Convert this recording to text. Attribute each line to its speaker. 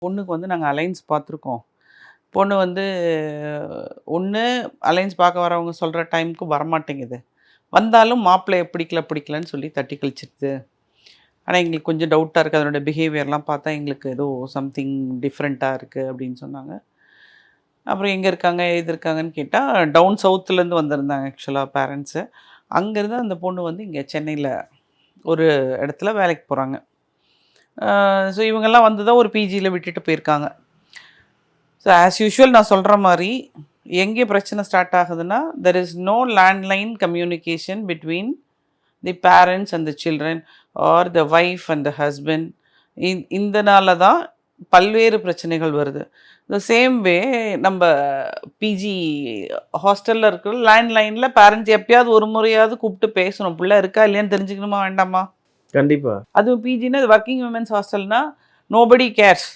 Speaker 1: பொண்ணுக்கு வந்து நாங்கள் அலைன்ஸ் பார்த்துருக்கோம். பொண்ணு வந்து ஒன்று அலைன்ஸ் பார்க்க வரவங்க சொல்கிற டைமுக்கு வரமாட்டேங்குது. வந்தாலும் மாப்பிள்ளைய பிடிக்கலன்னு சொல்லி தட்டி கழிச்சிருது. ஆனால் எங்களுக்கு கொஞ்சம் டவுட்டாக இருக்குது. அதனோட பிஹேவியர்லாம் பார்த்தா எங்களுக்கு ஏதோ சம்திங் டிஃப்ரெண்ட்டாக இருக்குது அப்படின்னு சொன்னாங்க. அப்புறம் எங்கே இருக்காங்க எது இருக்காங்கன்னு கேட்டால் டவுன் சவுத்துலேருந்து வந்திருந்தாங்க ஆக்சுவலாக பேரண்ட்ஸு. அங்கேருந்து அந்த பொண்ணு வந்து இங்கே சென்னையில் ஒரு இடத்துல வேலைக்கு போகிறாங்க. ஸோ இவங்கெல்லாம் வந்து தான் ஒரு பிஜியில் விட்டுட்டு போயிருக்காங்க. ஸோ ஆஸ் யூஷுவல் நான் சொல்கிற மாதிரி எங்கே பிரச்சனை ஸ்டார்ட் ஆகுதுன்னா, there is no landline communication between the parents and the children or the wife and the husband. இதனால தான் பல்வேறு பிரச்சனைகள் வருது. த சேம் வே நம்ம பிஜி ஹாஸ்டலில் இருக்கிற லேண்ட்லைனில் பேரண்ட்ஸ் எப்பயாவது ஒரு முறையாவது கூப்பிட்டு பேசணும். பிள்ளை இருக்கா இல்லையான்னு தெரிஞ்சுக்கணுமா வேண்டாமா?
Speaker 2: கண்டிப்பா.
Speaker 1: அதுவும் பிஜின்னா ஒர்க்கிங் விமென்ஸ் ஹாஸ்டல்னா நோபடி கேர்ஸ்.